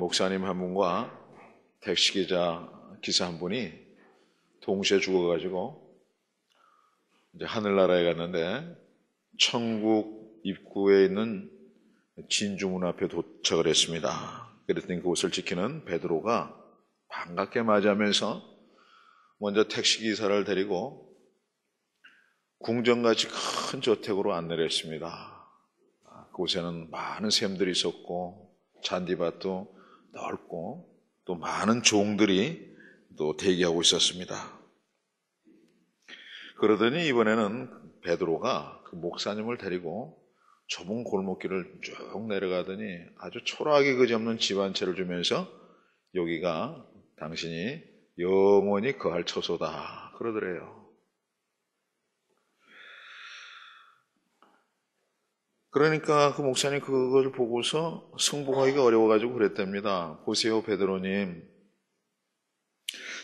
목사님 한 분과 기사 한 분이 동시에 죽어가지고 이제 하늘나라에 갔는데 천국 입구에 있는 진주문 앞에 도착을 했습니다. 그랬더니 그곳을 지키는 베드로가 반갑게 맞이하면서 먼저 택시기사를 데리고 궁전같이 큰 저택으로 안내를 했습니다. 그곳에는 많은 샘들이 있었고 잔디밭도 넓고 또 많은 종들이 또 대기하고 있었습니다. 그러더니 이번에는 베드로가 그 목사님을 데리고 좁은 골목길을 쭉 내려가더니 아주 초라하게 그지없는 집 한 채를 주면서 여기가 당신이 영원히 거할 처소다 그러더래요. 그러니까 그 목사님 그걸 보고서 승복하기가 어려워가지고 그랬답니다. 보세요, 베드로님.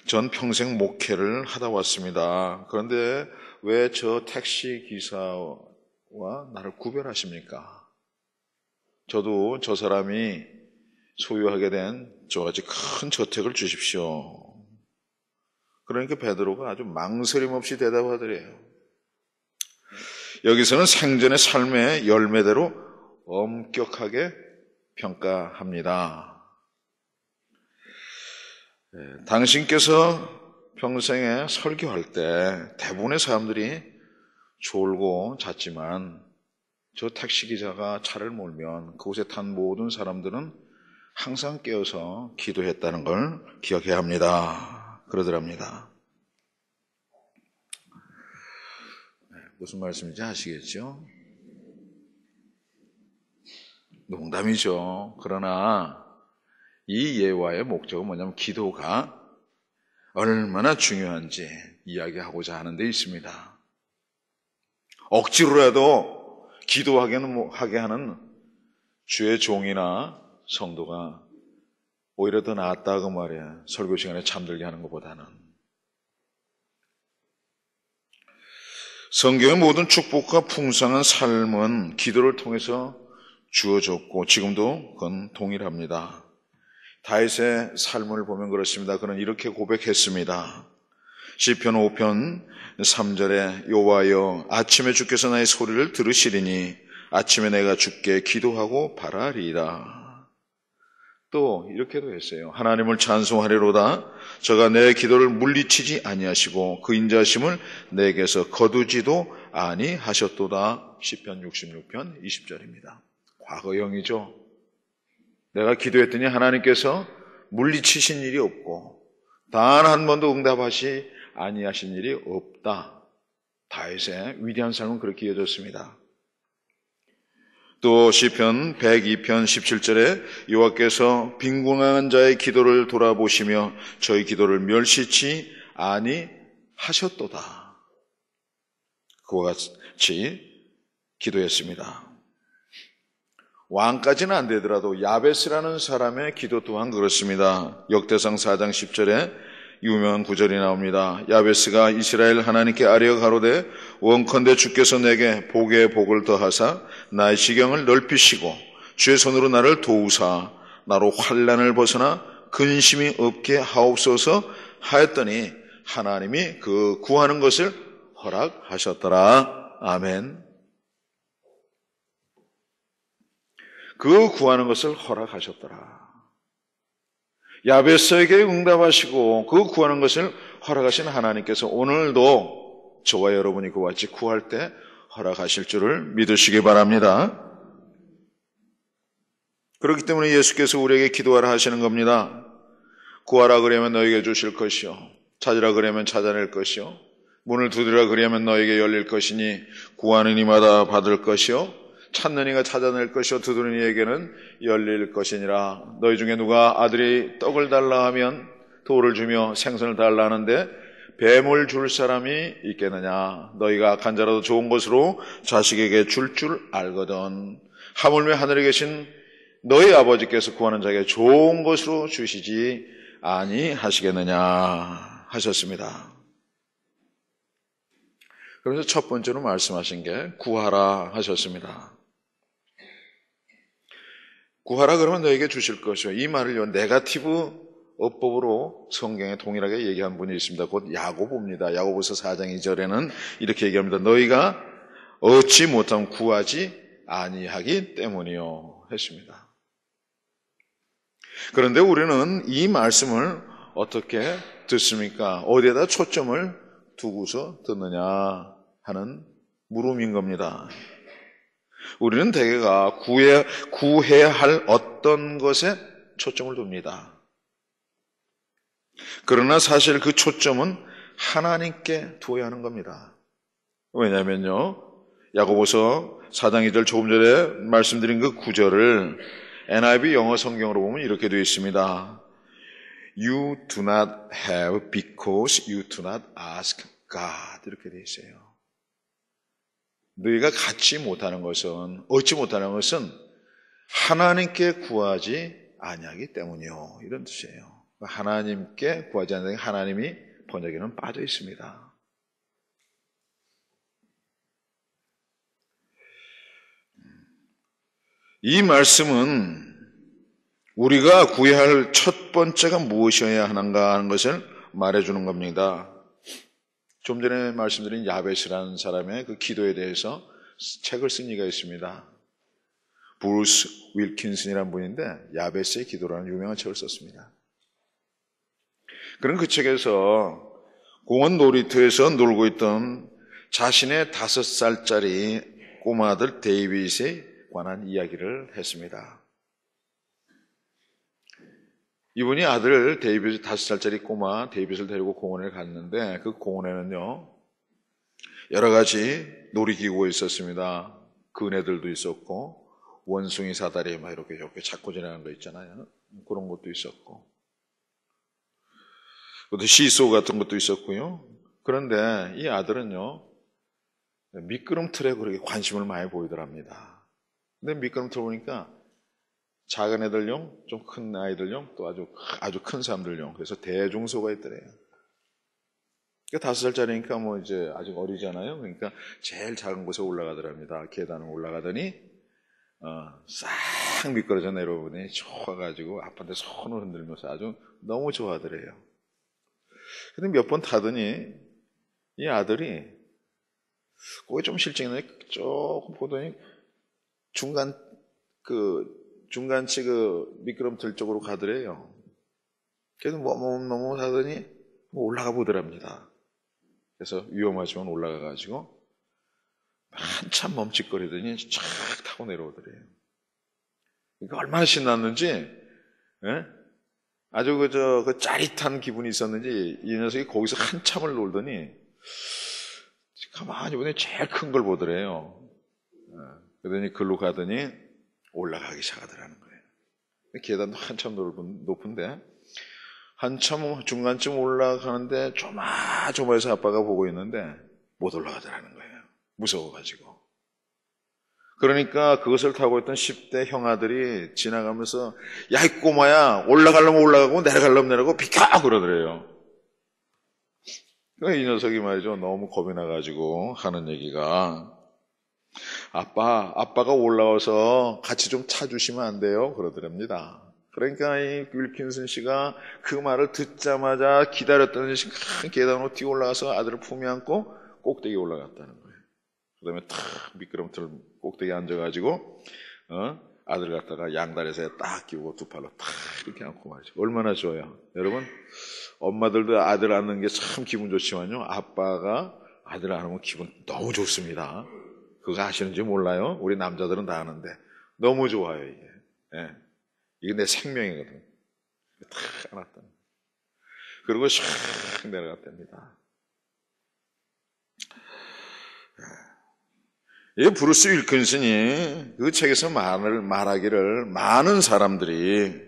전 평생 목회를 하다 왔습니다. 그런데 왜 저 택시 기사와 나를 구별하십니까? 저도 저 사람이 소유하게 된 저같이 큰 저택을 주십시오. 그러니까 베드로가 아주 망설임 없이 대답하더래요. 여기서는 생전의 삶의 열매대로 엄격하게 평가합니다. 당신께서 평생에 설교할 때 대부분의 사람들이 졸고 잤지만 저 택시기사가 차를 몰면 그곳에 탄 모든 사람들은 항상 깨어서 기도했다는 걸 기억해야 합니다. 그러더랍니다. 무슨 말씀인지 아시겠죠? 농담이죠. 그러나 이 예화의 목적은 뭐냐면 기도가 얼마나 중요한지 이야기하고자 하는 데 있습니다. 억지로라도 기도하게 하는 주의 종이나 성도가 오히려 더 낫다고 말이야. 설교 시간에 잠들게 하는 것보다는. 성경의 모든 축복과 풍성한 삶은 기도를 통해서 주어졌고 지금도 그건 동일합니다. 다윗의 삶을 보면 그렇습니다. 그는 이렇게 고백했습니다. 시편 5편 3절에 여호와여 아침에 주께서 나의 소리를 들으시리니 아침에 내가 주께 기도하고 바라리이다. 또 이렇게도 했어요. 하나님을 찬송하리로다. 저가 내 기도를 물리치지 아니하시고 그 인자하심을 내게서 거두지도 아니하셨도다. 시편 66편 20절입니다. 과거형이죠. 내가 기도했더니 하나님께서 물리치신 일이 없고 단 한 번도 응답하시 아니하신 일이 없다. 다윗의 위대한 삶은 그렇게 이어졌습니다. 또 시편 102편 17절에 여호와께서 빈궁한 자의 기도를 돌아보시며 저희 기도를 멸시치 아니하셨도다. 그와 같이 기도했습니다. 왕까지는 안 되더라도 야베스라는 사람의 기도 또한 그렇습니다. 역대상 4장 10절에 유명한 구절이 나옵니다. 야베스가 이스라엘 하나님께 아뢰어 가로되 원컨대 주께서 내게 복에 복을 더하사 나의 지경을 넓히시고 주의 손으로 나를 도우사 나로 환난을 벗어나 근심이 없게 하옵소서 하였더니 하나님이 그 구하는 것을 허락하셨더라. 아멘. 그 구하는 것을 허락하셨더라. 야베스에게 응답하시고 그 구하는 것을 허락하신 하나님께서 오늘도 저와 여러분이 그와 같이 구할 때 허락하실 줄을 믿으시기 바랍니다. 그렇기 때문에 예수께서 우리에게 기도하라 하시는 겁니다. 구하라 그러면 너에게 주실 것이요 찾으라 그러면 찾아낼 것이요 문을 두드리라 그러면 너에게 열릴 것이니 구하는 이마다 받을 것이요 찾는 이가 찾아낼 것이요 두드리는 이에게는 열릴 것이니라. 너희 중에 누가 아들이 떡을 달라 하면 돌을 주며 생선을 달라 하는데 뱀을 줄 사람이 있겠느냐. 너희가 악한 자라도 좋은 것으로 자식에게 줄 알거든. 하물며 하늘에 계신 너희 아버지께서 구하는 자에게 좋은 것으로 주시지 아니하시겠느냐 하셨습니다. 그래서 첫 번째로 말씀하신 게 구하라 하셨습니다. 구하라 그러면 너에게 주실 것이요. 이 말을요, 네거티브 어법으로 성경에 동일하게 얘기한 분이 있습니다. 곧 야고보입니다. 야고보서 4장 2절에는 이렇게 얘기합니다. 너희가 얻지 못하면 구하지 아니하기 때문이요 했습니다. 그런데 우리는 이 말씀을 어떻게 듣습니까? 어디에다 초점을 두고서 듣느냐 하는 물음인 겁니다. 우리는 대개가 구해야 할 어떤 것에 초점을 둡니다. 그러나 사실 그 초점은 하나님께 두어야 하는 겁니다. 왜냐하면요, 야고보서 4장 2절 조금 전에 말씀드린 그 구절을 NIV 영어 성경으로 보면 이렇게 되어 있습니다. You do not have because you do not ask God. 이렇게 되어 있어요. 너희가 갖지 못하는 것은, 얻지 못하는 것은 하나님께 구하지 아니하기 때문이요. 이런 뜻이에요. 하나님께 구하지 않는 하나님이 번역에는 빠져 있습니다. 이 말씀은 우리가 구해야 할 첫 번째가 무엇이어야 하는가 하는 것을 말해주는 겁니다. 좀 전에 말씀드린 야벳이라는 사람의 그 기도에 대해서 책을 쓴 이가 있습니다. 브루스 윌킨슨이라는 분인데 야벳의 기도라는 유명한 책을 썼습니다. 그런 그 책에서 공원 놀이터에서 놀고 있던 자신의 5살짜리 꼬마들 데이빗에 관한 이야기를 했습니다. 이분이 아들 데이빗 5살짜리 꼬마 데이빗을 데리고 공원에 갔는데 그 공원에는요 여러 가지 놀이기구가 있었습니다. 그네들도 있었고 원숭이 사다리 막 이렇게 잡고 지나가는 거 있잖아요. 그런 것도 있었고 또 시소 같은 것도 있었고요. 그런데 이 아들은요 미끄럼틀에 그렇게 관심을 많이 보이더랍니다. 근데 미끄럼틀 보니까 작은 애들용, 좀 큰 아이들용, 또 아주 큰 사람들용, 그래서 대중소가 있더래요. 그러니까 5살짜리니까 뭐 이제 아직 어리잖아요. 그러니까 제일 작은 곳에 올라가더랍니다. 계단을 올라가더니 싹 미끄러져 내려오더니 좋아가지고 아빠한테 손을 흔들면서 아주 너무 좋아하더래요. 근데 몇 번 타더니 이 아들이 거기 좀 실증이 조금 보더니 중간치 그 미끄럼틀 쪽으로 가더래요. 그래서 너무 하더니 올라가 보더랍니다. 그래서 위험하지만 올라가가지고 한참 멈칫거리더니 쫙 타고 내려오더래요. 그러니까 얼마나 신났는지, 예? 아주 그 짜릿한 기분이 있었는지 이 녀석이 거기서 한참을 놀더니 가만히 보니 제일 큰 걸 보더래요. 그러더니 글로 가더니 올라가기 시작하더라는 거예요. 계단도 한참 높은데 한참 중간쯤 올라가는데 조마조마해서 아빠가 보고 있는데 못 올라가더라는 거예요. 무서워가지고. 그러니까 그것을 타고 있던 10대 형아들이 지나가면서 야, 이 꼬마야, 올라가려면 올라가고 내려가려면 내려가고 비켜! 그러더래요. 이 녀석이 말이죠. 너무 겁이 나가지고 하는 얘기가 아빠가 올라와서 같이 좀 타주시면 안 돼요? 그러더랍니다. 그러니까 이 윌킨슨 씨가 그 말을 듣자마자 기다렸던 듯이 큰 계단으로 뛰어 올라가서 아들을 품에 안고 꼭대기에 올라갔다는 거예요. 그 다음에 탁 미끄럼틀 꼭대기에 앉아가지고 아들 갖다가 양다리에서 딱 끼우고 두 팔로 탁 이렇게 안고 말이죠. 얼마나 좋아요. 여러분 엄마들도 아들 안는 게 참 기분 좋지만요. 아빠가 아들 안으면 기분 너무 좋습니다. 그거 아시는지 몰라요? 우리 남자들은 다 아는데 너무 좋아요 이게. 예. 이게 내 생명이거든. 탁 안았다. 그리고 샥 내려갔답니다. 이 브루스 윌킨슨이 그 책에서 말하기를 많은 사람들이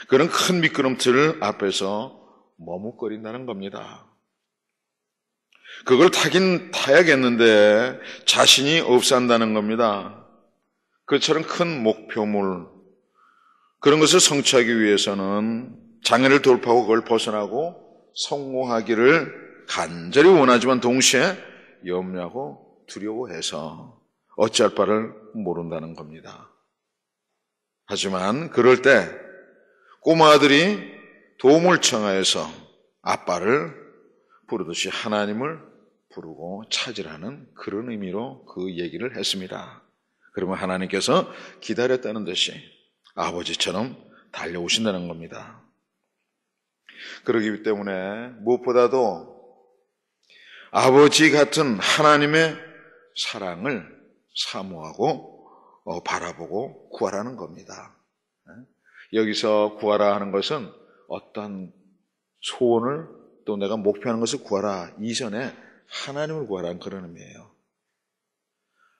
그런 큰 미끄럼틀 앞에서 머뭇거린다는 겁니다. 그걸 타긴 타야겠는데 자신이 없어한다는 겁니다. 그처럼 큰 목표물, 그런 것을 성취하기 위해서는 장애를 돌파하고 그걸 벗어나고 성공하기를 간절히 원하지만 동시에 염려하고 두려워해서 어찌할 바를 모른다는 겁니다. 하지만 그럴 때 꼬마들이 도움을 청하여서 아빠를 부르듯이 하나님을 부르고 찾으라는 그런 의미로 그 얘기를 했습니다. 그러면 하나님께서 기다렸다는 듯이 아버지처럼 달려오신다는 겁니다. 그렇기 때문에 무엇보다도 아버지 같은 하나님의 사랑을 사모하고 바라보고 구하라는 겁니다. 여기서 구하라 하는 것은 어떤 소원을 또 내가 목표하는 것을 구하라 이전에 하나님을 구하라는 그런 의미예요.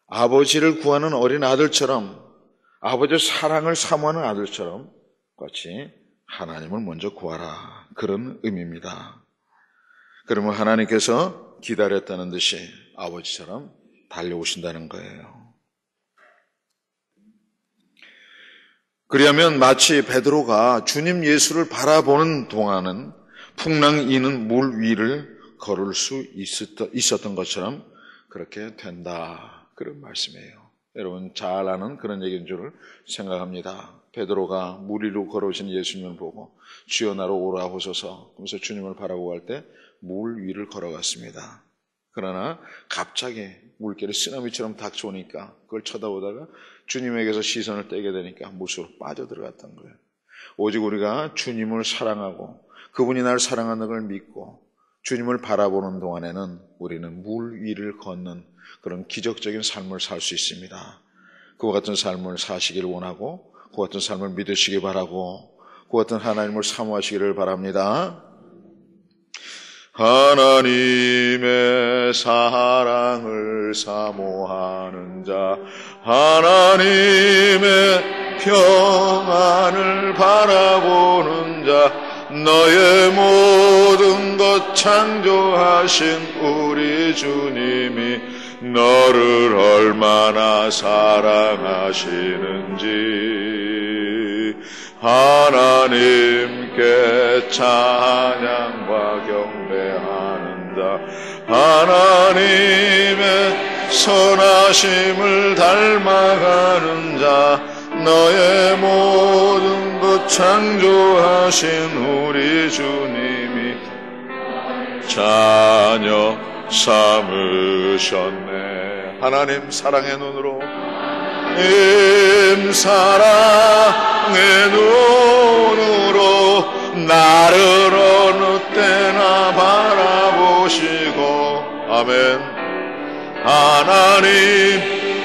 아버지를 구하는 어린 아들처럼, 아버지의 사랑을 사모하는 아들처럼 같이 하나님을 먼저 구하라, 그런 의미입니다. 그러면 하나님께서 기다렸다는 듯이 아버지처럼 달려오신다는 거예요. 그러면 마치 베드로가 주님 예수를 바라보는 동안은 풍랑 이는 물 위를 걸을 수 있었던 것처럼 그렇게 된다, 그런 말씀이에요. 여러분 잘 아는 그런 얘기인 줄 생각합니다. 베드로가 물 위로 걸어오신 예수님을 보고 주여 나로 오라 하소서 하면서 주님을 바라보고 할 때 물 위를 걸어갔습니다. 그러나 갑자기 물결이 쓰나미처럼 닥쳐오니까 그걸 쳐다보다가 주님에게서 시선을 떼게 되니까 물속으로 빠져들어갔던 거예요. 오직 우리가 주님을 사랑하고 그분이 날 사랑하는 걸 믿고 주님을 바라보는 동안에는 우리는 물 위를 걷는 그런 기적적인 삶을 살 수 있습니다. 그와 같은 삶을 사시기를 원하고 그와 같은 삶을 믿으시기 바라고 그와 같은 하나님을 사모하시기를 바랍니다. 하나님의 사랑을 사모하는 자, 하나님의 평안을 바라보는 자, 너의 모든 것 창조하신 우리 주님이 너를 얼마나 사랑하시는지 하나님께 찬양과 경배하는 자, 하나님의 선하심을 닮아가는 자, 너의 모든 것 창조하신 우리 주님이 자녀 삼으셨네. 하나님 사랑의 눈으로, 사랑의 눈으로 나를 어느 때나 바라보시고, 아멘. 하나님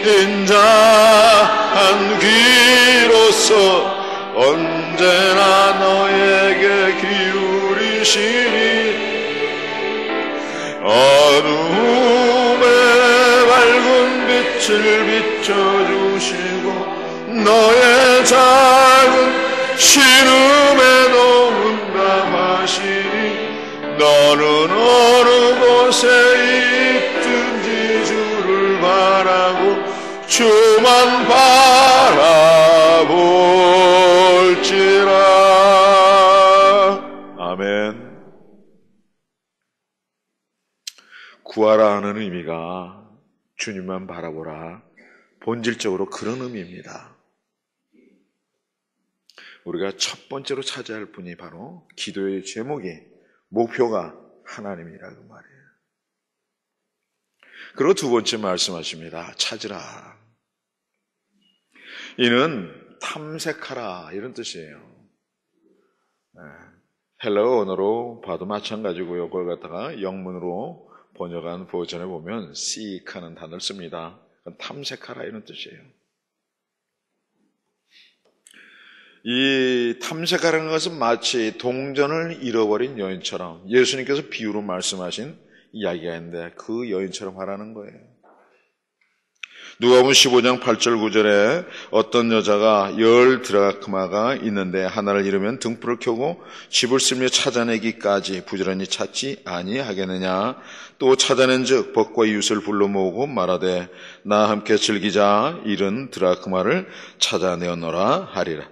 인자한 귀로서 언제나 너에게 기울이시니 어둠에 밝은 빛을 비춰주시고 너의 작은 신음에도 응답하시니 너는 어느 곳에 있든지 주를 바라고 주만 바라볼지라. 아멘. 구하라 하는 의미가 주님만 바라보라, 본질적으로 그런 의미입니다. 우리가 첫 번째로 찾아야 할 분이 바로 기도의 제목이, 목표가 하나님이라고 말이에요. 그리고 두 번째 말씀하십니다. 찾으라. 이는 탐색하라, 이런 뜻이에요. 헬라어 언어로 봐도 마찬가지고요. 그걸 갖다가 영문으로 번역한 버전에 보면 seek하는 단어를 씁니다. 탐색하라, 이런 뜻이에요. 이 탐색하라는 것은 마치 동전을 잃어버린 여인처럼 예수님께서 비유로 말씀하신 이야기가 있는데 그 여인처럼 하라는 거예요. 누가복음 15장 8절 9절에 어떤 여자가 10 드라크마가 있는데 하나를 잃으면 등불을 켜고 집을 쓸며 찾아내기까지 부지런히 찾지 아니하겠느냐. 또 찾아낸 즉 벗과 이웃을 불러 모으고 말하되 나 함께 즐기자, 잃은 드라크마를 찾아내어노라 하리라.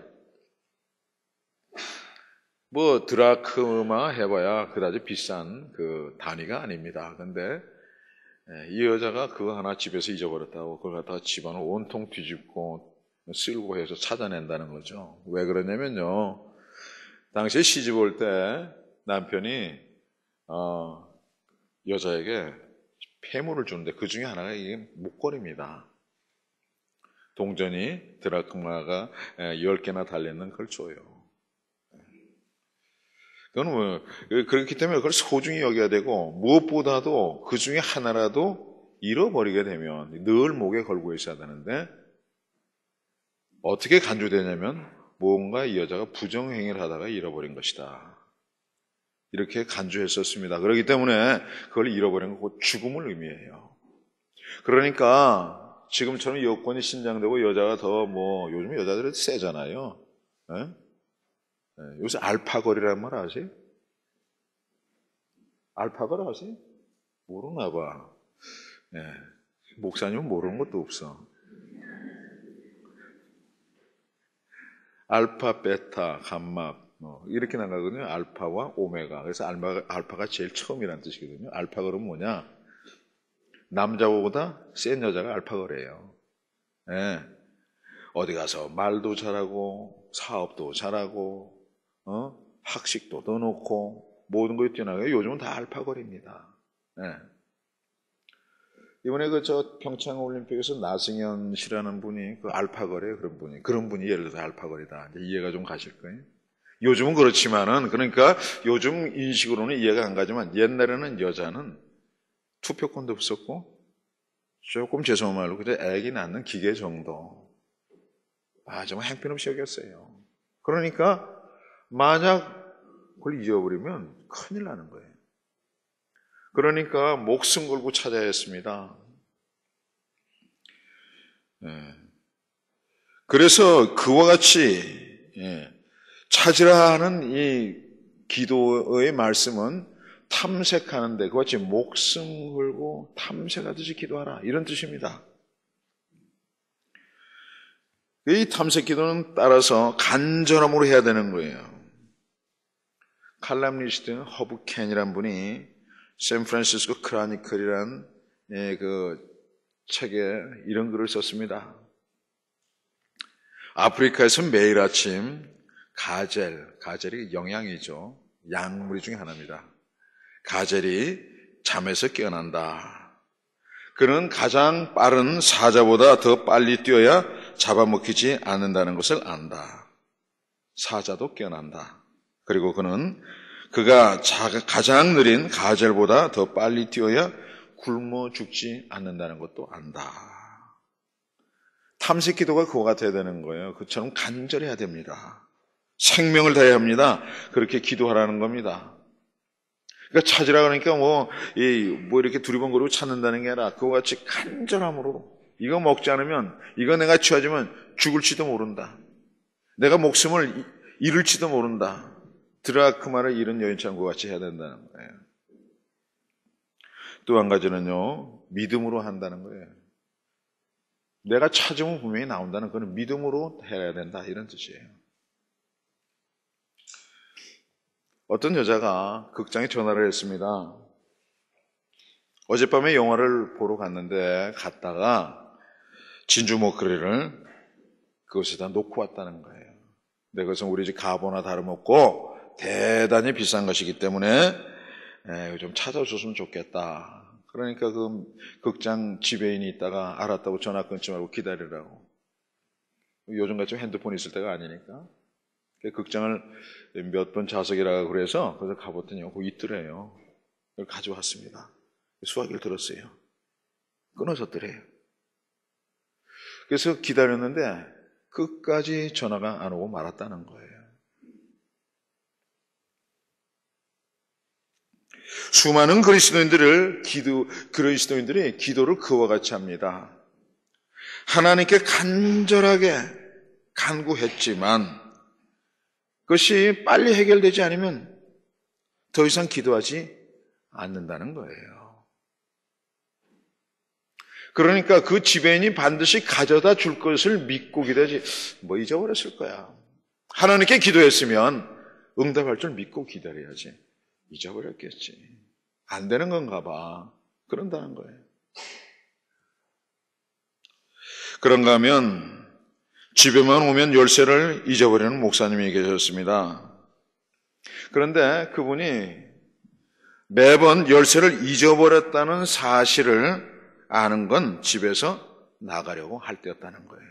뭐 드라크마 해봐야 그다지 비싼 그 단위가 아닙니다. 근데 이 여자가 그거 하나 집에서 잊어버렸다고 그걸 갖다가 집안을 온통 뒤집고 쓸고 해서 찾아낸다는 거죠. 왜 그러냐면요, 당시에 시집 올 때 남편이 여자에게 폐물을 주는데 그 중에 하나가 이게 목걸이입니다. 동전이 드라크마가 10개나 달려있는 걸 줘요. 그건 뭐, 그렇기 때문에 그걸 소중히 여겨야 되고, 무엇보다도 그 중에 하나라도 잃어버리게 되면 늘 목에 걸고 있어야 되는데, 어떻게 간주되냐면, 뭔가 이 여자가 부정행위를 하다가 잃어버린 것이다. 이렇게 간주했었습니다. 그렇기 때문에 그걸 잃어버린 건 곧 죽음을 의미해요. 그러니까, 지금처럼 여권이 신장되고 여자가 더 요즘 여자들은 세잖아요. 네? 요새 알파걸이라는 말 아세요? 알파걸 아세요? 모르나 봐. 네. 목사님은 모르는 것도 없어. 알파, 베타, 감마 이렇게 나가거든요. 알파와 오메가. 그래서 알파가 제일 처음이라는 뜻이거든요. 알파걸은 뭐냐? 남자보다 센 여자가 알파걸이에요. 네. 어디 가서 말도 잘하고 사업도 잘하고 학식도 더 놓고 모든 것이 뛰어나가요. 요즘은 다 알파걸입니다. 네. 이번에 평창 올림픽에서 나승현 씨라는 분이 그 알파걸이에요. 그런 분이 예를 들어서 알파걸이다. 이제 이해가 좀 가실 거예요. 요즘은 그렇지만은, 그러니까 요즘 인식으로는 이해가 안 가지만 옛날에는 여자는 투표권도 없었고 조금 죄송한 말로 그래 애기 낳는 기계 정도 정말 행편없이 여겼어요. 그러니까 만약 그걸 잊어버리면 큰일 나는 거예요. 그러니까 목숨 걸고 찾아야 했습니다. 그래서 그와 같이 찾으라 하는 이 기도의 말씀은 탐색하는데 그와 같이 목숨 걸고 탐색하듯이 기도하라 이런 뜻입니다. 이 탐색 기도는 따라서 간절함으로 해야 되는 거예요. 칼럼니스트 허브 켄이라는 분이 샌프란시스코 크로니클이라는 그 책에 이런 글을 썼습니다. 아프리카에서 매일 아침 가젤이 영양이죠. 약물 중에 하나입니다. 가젤이 잠에서 깨어난다. 그는 가장 빠른 사자보다 더 빨리 뛰어야 잡아먹히지 않는다는 것을 안다. 사자도 깨어난다. 그리고 그가 가장 느린 가젤보다 더 빨리 뛰어야 굶어 죽지 않는다는 것도 안다. 탐색 기도가 그와 같아야 되는 거예요. 그처럼 간절해야 됩니다. 생명을 다해야 합니다. 그렇게 기도하라는 겁니다. 그러니까 찾으라 그러니까 이렇게 두리번거리고 찾는다는 게 아니라 그와 같이 간절함으로 이거 먹지 않으면 이거 내가 취하지면 죽을지도 모른다. 내가 목숨을 잃을지도 모른다. 드라크마를 잃은 여인처럼 그와 같이 해야 된다는 거예요. 또 한 가지는요, 믿음으로 한다는 거예요. 내가 찾으면 분명히 나온다는 그건 믿음으로 해야 된다 이런 뜻이에요. 어떤 여자가 극장에 전화를 했습니다. 어젯밤에 영화를 보러 갔다가 진주 목걸이를 그것에다 놓고 왔다는 거예요. 근데 그것은 우리 집 가보나 다름없고 대단히 비싼 것이기 때문에 좀 찾아줬으면 좋겠다. 그러니까 그 극장 지배인이 있다가 알았다고 전화 끊지 말고 기다리라고. 요즘같이 핸드폰 있을 때가 아니니까. 극장을 몇 번 좌석이라고 그래서 그래서 가봤더니 거기 있더래요. 그걸 가져왔습니다. 수화기를 들었어요. 끊어졌더래요. 그래서 기다렸는데 끝까지 전화가 안 오고 말았다는 거예요. 수많은 그리스도인들이 기도를 그와 같이 합니다. 하나님께 간절하게 간구했지만 그것이 빨리 해결되지 않으면 더 이상 기도하지 않는다는 거예요. 그러니까 그 지배인이 반드시 가져다 줄 것을 믿고 기도하지 잊어버렸을 거야. 하나님께 기도했으면 응답할 줄 믿고 기다려야지. 잊어버렸겠지. 안 되는 건가 봐. 그런다는 거예요. 그런가 하면 집에만 오면 열쇠를 잊어버리는 목사님이 계셨습니다. 그런데 그분이 매번 열쇠를 잊어버렸다는 사실을 아는 건 집에서 나가려고 할 때였다는 거예요.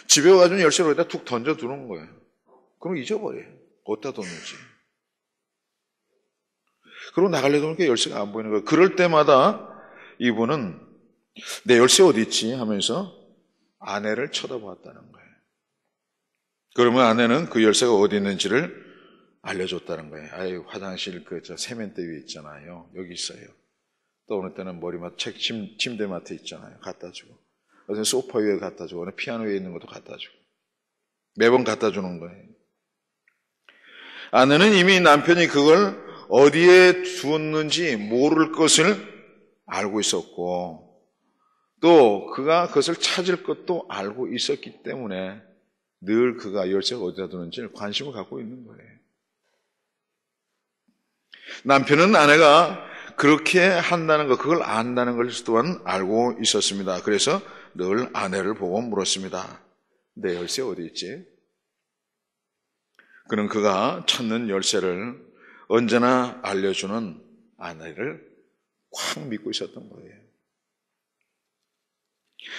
집에 와가지고 열쇠를 어디다 툭 던져두는 거예요. 그럼 잊어버려요. 어디다 뒀는지. 그리고 나가려고 하니까 열쇠가 안 보이는 거예요. 그럴 때마다 이분은 내 열쇠 어디 있지 하면서 아내를 쳐다보았다는 거예요. 그러면 아내는 그 열쇠가 어디 있는지를 알려줬다는 거예요. 아유, 화장실 세면대 위에 있잖아요. 여기 있어요. 또 어느 때는 머리맡, 침대맡에 있잖아요. 갖다 주고. 어느 소파 위에 갖다 주고, 어느 피아노 위에 있는 것도 갖다 주고. 매번 갖다 주는 거예요. 아내는 이미 남편이 그걸 어디에 두었는지 모를 것을 알고 있었고, 또 그가 그것을 찾을 것도 알고 있었기 때문에 늘 그가 열쇠가 어디다 두는지 관심을 갖고 있는 거예요. 남편은 아내가 그렇게 한다는 것, 그걸 안다는 걸 또한 알고 있었습니다. 그래서 늘 아내를 보고 물었습니다. 내 열쇠 어디 있지? 그는 그가 찾는 열쇠를 언제나 알려주는 아내를 꽉 믿고 있었던 거예요.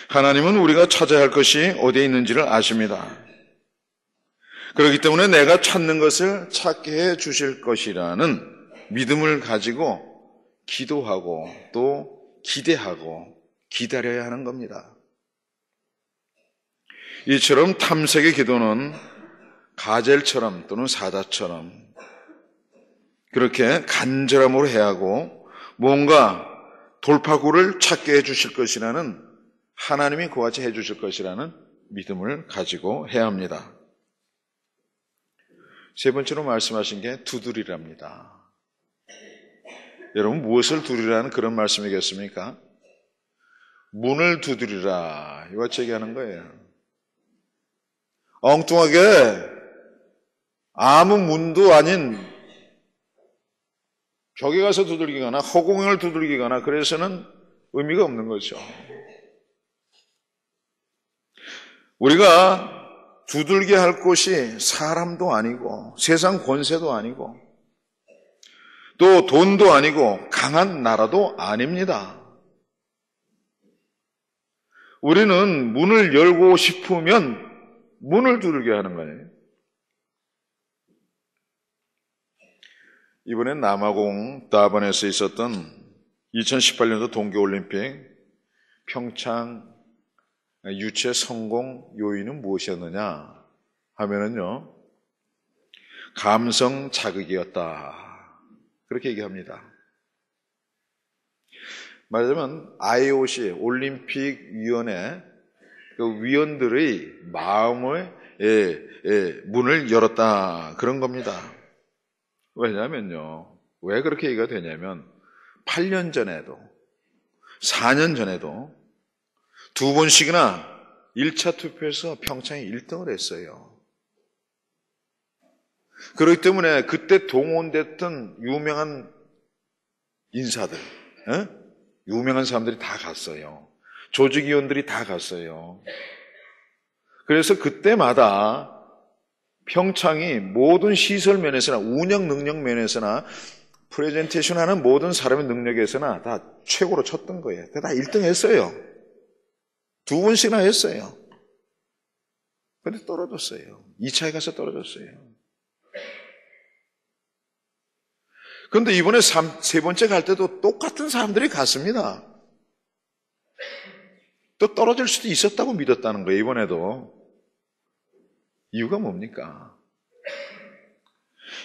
하나님은 우리가 찾아야 할 것이 어디에 있는지를 아십니다. 그렇기 때문에 내가 찾는 것을 찾게 해 주실 것이라는 믿음을 가지고 기도하고 또 기대하고 기다려야 하는 겁니다. 이처럼 탐색의 기도는 가젤처럼 또는 사자처럼 그렇게 간절함으로 해야 하고 뭔가 돌파구를 찾게 해주실 것이라는 하나님이 그와 같이 해주실 것이라는 믿음을 가지고 해야 합니다. 세 번째로 말씀하신 게 두드리랍니다. 여러분 무엇을 두드리라는 그런 말씀이겠습니까? 문을 두드리라 이와 같이 얘기하는 거예요. 엉뚱하게 아무 문도 아닌 벽에 가서 두들기거나 허공을 두들기거나 그래서는 의미가 없는 거죠. 우리가 두들게 할 곳이 사람도 아니고 세상 권세도 아니고 또 돈도 아니고 강한 나라도 아닙니다. 우리는 문을 열고 싶으면 문을 두들게 하는 거예요. 이번엔 남아공 다반에서 있었던 2018년도 동계올림픽 평창 유체 성공 요인은 무엇이었느냐 하면은요, 감성 자극이었다. 그렇게 얘기합니다. 말하자면 IOC 올림픽위원회 그 위원들의 마음의 문을 열었다 그런 겁니다. 왜냐면요, 왜 그렇게 얘기가 되냐면 8년 전에도 4년 전에도 두 번씩이나 1차 투표에서 평창이 1등을 했어요. 그렇기 때문에 그때 동원됐던 유명한 인사들, 유명한 사람들이 다 갔어요. 조직위원들이 다 갔어요. 그래서 그때마다 평창이 모든 시설 면에서나 운영 능력 면에서나 프레젠테이션 하는 모든 사람의 능력에서나 다 최고로 쳤던 거예요. 다 1등 했어요. 두 번씩이나 했어요. 근데 떨어졌어요. 2차에 가서 떨어졌어요. 그런데 이번에 세 번째 갈 때도 똑같은 사람들이 갔습니다. 또 떨어질 수도 있었다고 믿었다는 거예요, 이번에도. 이유가 뭡니까?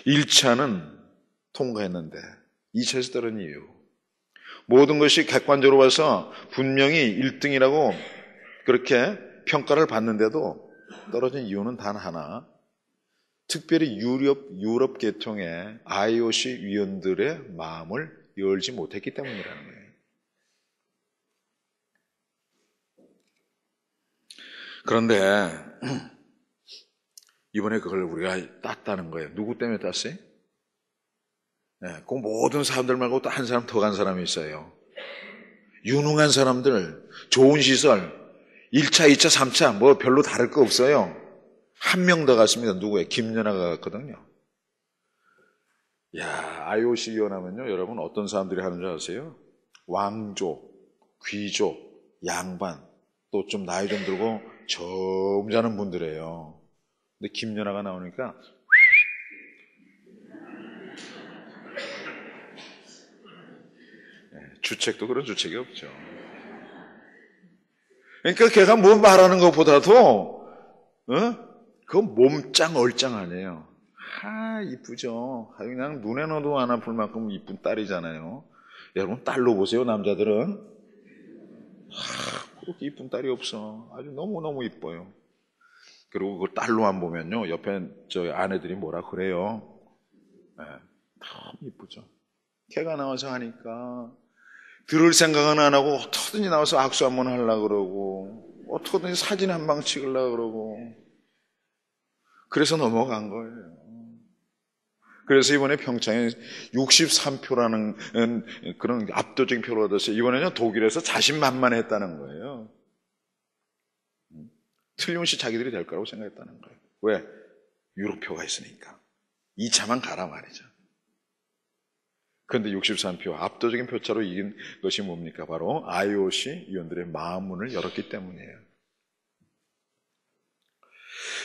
1차는 통과했는데 2차에서 떨어진 이유. 모든 것이 객관적으로 봐서 분명히 1등이라고 그렇게 평가를 받는데도 떨어진 이유는 단 하나. 특별히 유럽 계통의 IOC 위원들의 마음을 열지 못했기 때문이라는 거예요. 그런데 이번에 그걸 우리가 땄다는 거예요. 누구 때문에 땄어요? 그 모든 사람들 말고 또 한 사람 더 간 사람이 있어요. 유능한 사람들, 좋은 시설, 1차, 2차, 3차 뭐 별로 다를 거 없어요. 한 명 더 갔습니다. 누구예요? 김연아가 갔거든요. 야, IOC 위원하면요, 여러분 어떤 사람들이 하는 줄 아세요? 왕족, 귀족, 양반, 또 좀 나이 좀 들고 점잖은 분들이에요. 근데 김연아가 나오니까 주책도 그런 주책이 없죠. 그러니까 걔가 뭐 말하는 것보다도 그건 몸짱 얼짱 아니에요. 이쁘죠. 그냥 눈에 넣어도 안 아플 만큼 이쁜 딸이잖아요. 여러분 딸로 보세요. 남자들은 그렇게 이쁜 딸이 없어. 아주 너무너무 이뻐요. 그리고 그 딸로만 보면요, 옆에 저 아내들이 뭐라 그래요. 네, 너무 이쁘죠. 걔가 나와서 하니까 들을 생각은 안 하고 어떻게든지 나와서 악수 한번 하려고 그러고 어떻게든지 사진 한 방 찍으려고 그러고 그래서 넘어간 거예요. 그래서 이번에 평창에 63표라는 그런 압도적인 표를 얻었어요. 이번에는 독일에서 자신만만했다는 거예요. 틀림없이 자기들이 될 거라고 생각했다는 거예요. 왜? 유로표가 있으니까. 2차만 가라 말이죠. 그런데 63표, 압도적인 표차로 이긴 것이 뭡니까? 바로 IOC 위원들의 마음문을 열었기 때문이에요.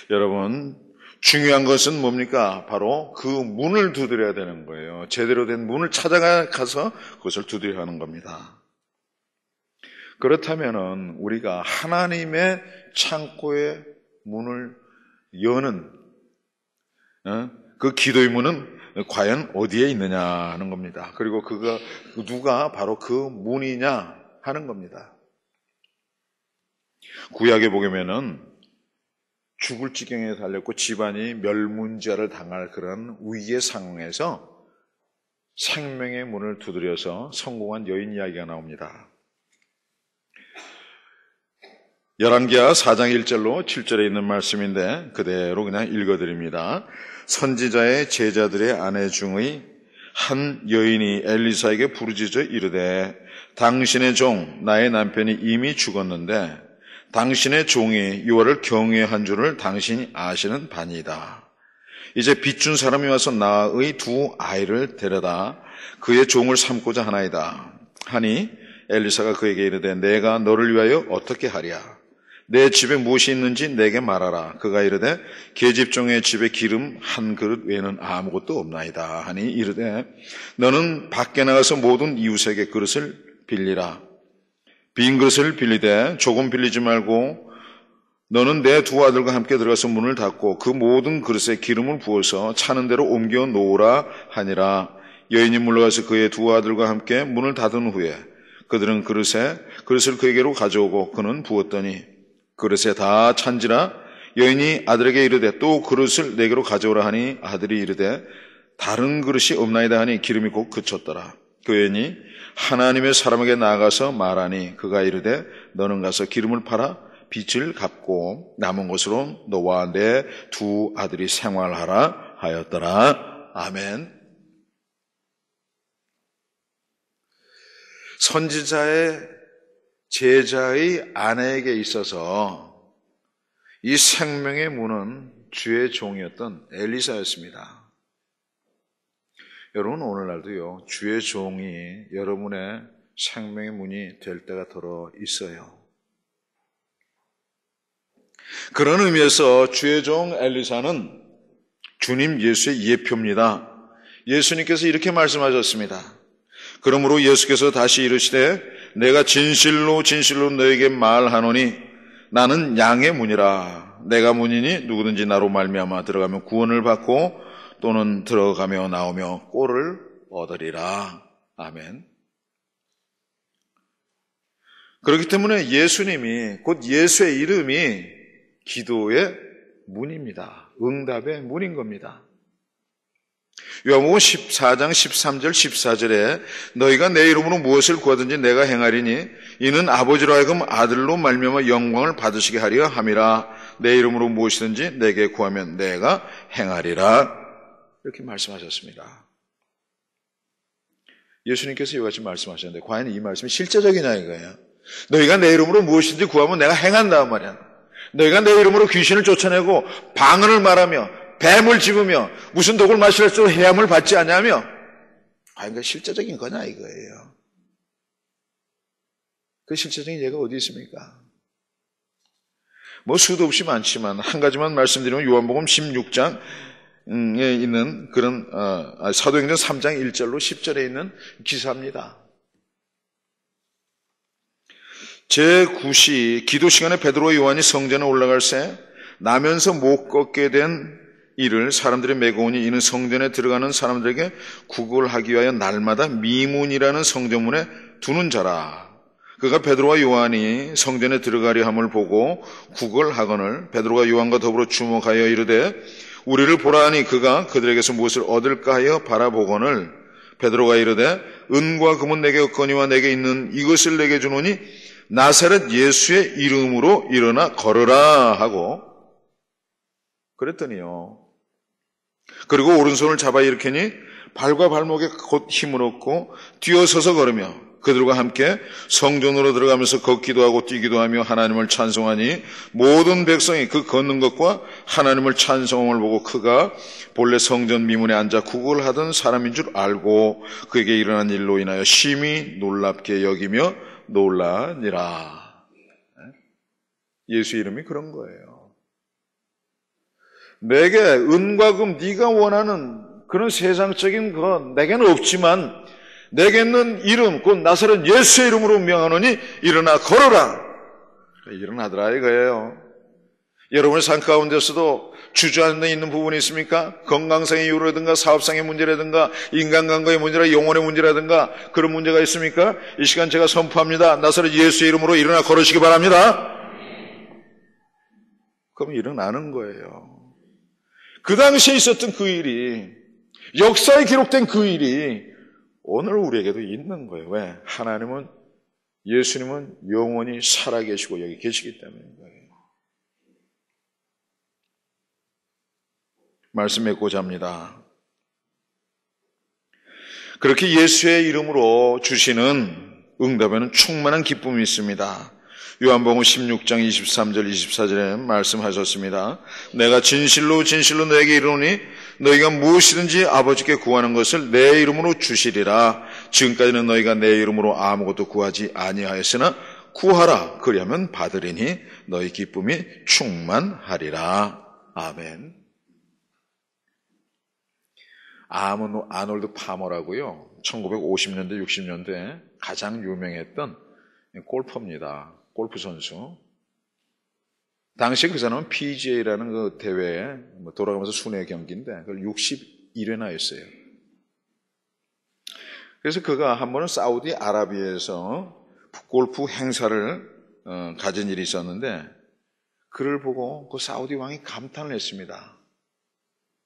여러분, 중요한 것은 뭡니까? 바로 그 문을 두드려야 되는 거예요. 제대로 된 문을 찾아가서 그것을 두드려야 하는 겁니다. 그렇다면은 우리가 하나님의 창고의 문을 여는 그 기도의 문은 과연 어디에 있느냐 하는 겁니다. 그리고 그가 누가 바로 그 문이냐 하는 겁니다. 구약에 보면은 죽을 지경에 달렸고 집안이 멸문지화를 당할 그런 위기의 상황에서 생명의 문을 두드려서 성공한 여인 이야기가 나옵니다. 열왕기하 4장 1절로 7절에 있는 말씀인데 그대로 그냥 읽어드립니다. 선지자의 제자들의 아내 중의 한 여인이 엘리사에게 부르짖어 이르되 당신의 종 나의 남편이 이미 죽었는데 당신의 종이 요한을 경외한 줄을 당신이 아시는 바니이다. 이제 빚준 사람이 와서 나의 두 아이를 데려다 그의 종을 삼고자 하나이다. 하니 엘리사가 그에게 이르되 내가 너를 위하여 어떻게 하랴? 내 집에 무엇이 있는지 내게 말하라. 그가 이르되 계집종의 집에 기름 한 그릇 외에는 아무것도 없나이다. 하니 이르되 너는 밖에 나가서 모든 이웃에게 그릇을 빌리라. 빈 그릇을 빌리되 조금 빌리지 말고 너는 내 두 아들과 함께 들어가서 문을 닫고 그 모든 그릇에 기름을 부어서 차는 대로 옮겨 놓으라 하니라. 여인이 물러가서 그의 두 아들과 함께 문을 닫은 후에 그들은 그릇을 그에게로 가져오고 그는 부었더니 그릇에 다 찬지라. 여인이 아들에게 이르되 또 그릇을 내게로 가져오라 하니 아들이 이르되 다른 그릇이 없나이다 하니 기름이 곧 그쳤더라. 그 여인이 하나님의 사람에게 나아가서 말하니 그가 이르되 너는 가서 기름을 팔아 빚을 갚고 남은 것으로 너와 내 두 아들이 생활하라 하였더라. 아멘. 선지자의 제자의 아내에게 있어서 이 생명의 문은 주의 종이었던 엘리사였습니다. 여러분 오늘날도요 주의 종이 여러분의 생명의 문이 될 때가 더러 있어요. 그런 의미에서 주의 종 엘리사는 주님 예수의 예표입니다. 예수님께서 이렇게 말씀하셨습니다. 그러므로 예수께서 다시 이르시되 내가 진실로 진실로 너에게 말하노니 나는 양의 문이라. 내가 문이니 누구든지 나로 말미암아 들어가면 구원을 받고 또는 들어가며 나오며 꼴을 얻으리라. 아멘. 그렇기 때문에 예수님이 곧 예수의 이름이 기도의 문입니다. 응답의 문인 겁니다. 요한복음 14장 13절 14절에 너희가 내 이름으로 무엇을 구하든지 내가 행하리니 이는 아버지로 하여금 아들로 말미암아 영광을 받으시게 하리라 함이라. 내 이름으로 무엇이든지 내게 구하면 내가 행하리라. 이렇게 말씀하셨습니다. 예수님께서 이같이 말씀하셨는데 과연 이 말씀이 실제적이냐 이거예요. 너희가 내 이름으로 무엇이든지 구하면 내가 행한다 말이야. 너희가 내 이름으로 귀신을 쫓아내고 방언을 말하며 뱀을 집으며 무슨 독을 마실지라도 해함을 받지 않냐며. 과연 그 실제적인 거냐 이거예요. 그 실제적인 예가 어디 있습니까? 뭐 수도 없이 많지만 한 가지만 말씀드리면 요한복음 16장에 있는 그런 사도행전 3장 1절로 10절에 있는 기사입니다. 제9시 기도 시간에 베드로와 요한이 성전에 올라갈 새 나면서 못 걷게 된 이를 사람들이 메고 오니 이는 성전에 들어가는 사람들에게 구걸하기 위하여 날마다 미문이라는 성전문에 두는 자라. 그가 베드로와 요한이 성전에 들어가려 함을 보고 구걸하거늘 베드로가 요한과 더불어 주목하여 이르되 우리를 보라 하니 그가 그들에게서 무엇을 얻을까 하여 바라보거늘 베드로가 이르되 은과 금은 내게 없거니와 내게 있는 이것을 내게 주노니 나사렛 예수의 이름으로 일어나 걸으라 하고 그랬더니요. 그리고 오른손을 잡아 일으키니 발과 발목에 곧 힘을 얻고 뛰어서서 걸으며 그들과 함께 성전으로 들어가면서 걷기도 하고 뛰기도 하며 하나님을 찬송하니 모든 백성이 그 걷는 것과 하나님을 찬송함을 보고 그가 본래 성전 미문에 앉아 구걸하던 사람인 줄 알고 그에게 일어난 일로 인하여 심히 놀랍게 여기며 놀라니라. 예수 이름이 그런 거예요. 내게 은과 금 네가 원하는 그런 세상적인 거 내게는 없지만 내게는 이름 곧 나사렛 예수의 이름으로 명하노니 일어나 걸어라. 일어나더라 이거예요. 여러분의 삶 가운데서도 주저앉아 있는 부분이 있습니까? 건강상의 이유라든가 사업상의 문제라든가 인간관계의 문제라 영혼의 문제라든가 그런 문제가 있습니까? 이 시간 제가 선포합니다. 나사렛 예수의 이름으로 일어나 걸으시기 바랍니다. 그럼 일어나는 거예요. 그 당시에 있었던 그 일이 역사에 기록된 그 일이 오늘 우리에게도 있는 거예요. 왜? 하나님은 예수님은 영원히 살아계시고 여기 계시기 때문인 거예요. 말씀 맺고자 합니다. 그렇게 예수의 이름으로 주시는 응답에는 충만한 기쁨이 있습니다. 요한복음 16장 23절 24절에 말씀하셨습니다. 내가 진실로 진실로 너에게 이르노니 너희가 무엇이든지 아버지께 구하는 것을 내 이름으로 주시리라. 지금까지는 너희가 내 이름으로 아무것도 구하지 아니하였으나 구하라. 그리하면 받으리니 너희 기쁨이 충만하리라. 아멘. 아놀드 파머라고요. 1950년대 60년대에 가장 유명했던 골퍼입니다. 골프 선수. 당시 그 사람은 PGA라는 그 대회에 돌아가면서 순회 경기인데 그걸 61회나 했어요. 그래서 그가 한 번은 사우디아라비아에서 골프 행사를 가진 일이 있었는데 그를 보고 그 사우디 왕이 감탄을 했습니다.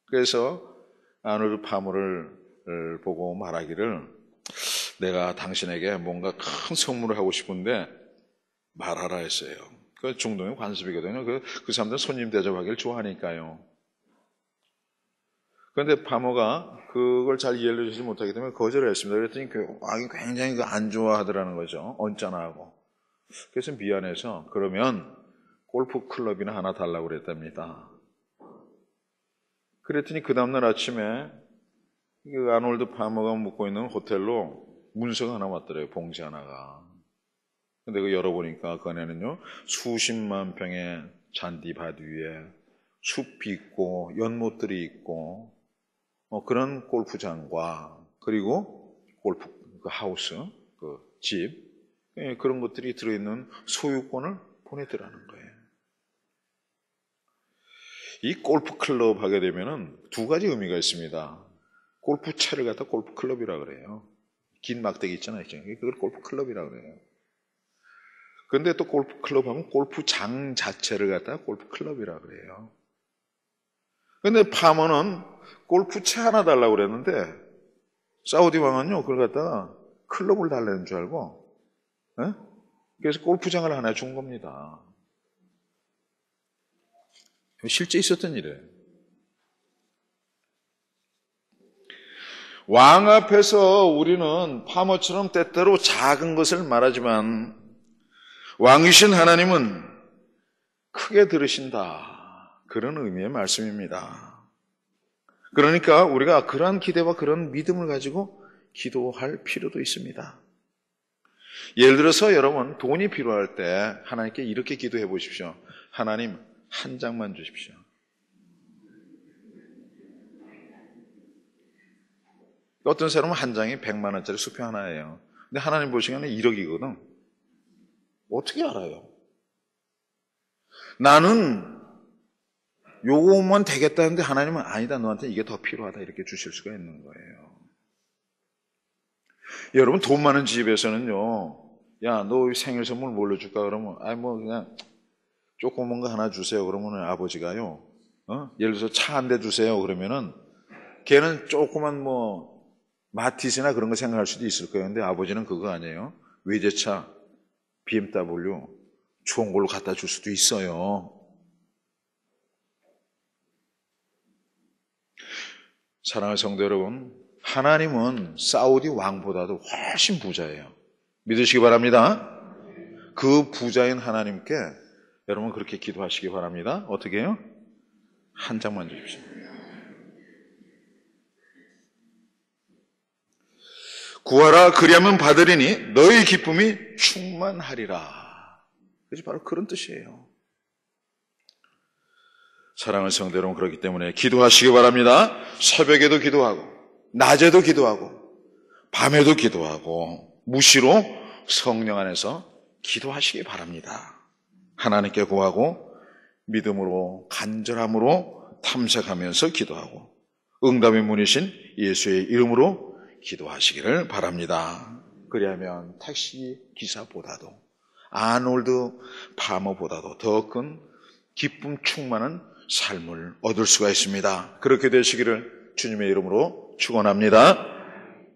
그래서 아놀드 파머를 보고 말하기를 내가 당신에게 뭔가 큰 선물을 하고 싶은데 말하라 했어요. 그 중동의 관습이거든요. 그 사람들은 손님 대접하기를 좋아하니까요. 그런데 파머가 그걸 잘 이해를 주지 못하기 때문에 거절을 했습니다. 그랬더니 그 왕이 굉장히 안 좋아하더라는 거죠. 언짢아하고. 그래서 미안해서 그러면 골프 클럽이나 하나 달라고 그랬답니다. 그랬더니 그 다음날 아침에 그 아놀드 파머가 묵고 있는 호텔로 문서가 하나 왔더래요. 봉지 하나가. 근데 그 열어보니까 그 안에는요, 수십만 평의 잔디밭 위에 숲이 있고 연못들이 있고 그런 골프장과 그리고 골프 그 하우스, 그 집, 그런 것들이 들어있는 소유권을 보내더라는 거예요. 이 골프 클럽 하게 되면은 두 가지 의미가 있습니다. 골프채를 갖다 골프 클럽이라 그래요. 긴 막대기 있잖아요. 그걸 골프 클럽이라 그래요. 그런데 또 골프 클럽 하면 골프장 자체를 갖다가 골프 클럽이라 그래요. 그런데 파머는 골프채 하나 달라고 그랬는데 사우디 왕은요 그걸 갖다가 클럽을 달라는 줄 알고 그래서 골프장을 하나 준 겁니다. 실제 있었던 일이에요. 왕 앞에서 우리는 파머처럼 때때로 작은 것을 말하지만 왕이신 하나님은 크게 들으신다. 그런 의미의 말씀입니다. 그러니까 우리가 그러한 기대와 그런 믿음을 가지고 기도할 필요도 있습니다. 예를 들어서 여러분 돈이 필요할 때 하나님께 이렇게 기도해 보십시오. 하나님 한 장만 주십시오. 어떤 사람은 한 장이 100만 원짜리 수표 하나예요. 근데 하나님 보시기에는 1억이거든. 어떻게 알아요? 나는 요거만 되겠다는데 하나님은 아니다. 너한테 이게 더 필요하다. 이렇게 주실 수가 있는 거예요. 여러분 돈 많은 집에서는요. 야, 너 생일 선물 뭘로 줄까? 그러면 그냥 조그만 거 하나 주세요. 그러면 아버지가요. 예를 들어서 차 한 대 주세요. 그러면은 걔는 조그만 마티즈나 그런 거 생각할 수도 있을 거예요. 근데 아버지는 그거 아니에요. 외제차, BMW 좋은 걸로 갖다 줄 수도 있어요. 사랑하는 성도 여러분, 하나님은 사우디 왕보다도 훨씬 부자예요. 믿으시기 바랍니다. 그 부자인 하나님께 여러분 그렇게 기도하시기 바랍니다. 어떻게 해요? 한 장만 주십시오. 구하라 그리하면 받으리니 너희 기쁨이 충만하리라. 그것이 바로 그런 뜻이에요. 사랑하는 성도 여러분, 그렇기 때문에 기도하시기 바랍니다. 새벽에도 기도하고 낮에도 기도하고 밤에도 기도하고 무시로 성령 안에서 기도하시기 바랍니다. 하나님께 구하고 믿음으로 간절함으로 탐색하면서 기도하고 응답의 문이신 예수의 이름으로 기도하시기를 바랍니다. 그리하면 택시 기사보다도 아놀드 파머보다도 더 큰 기쁨 충만한 삶을 얻을 수가 있습니다. 그렇게 되시기를 주님의 이름으로 축원합니다.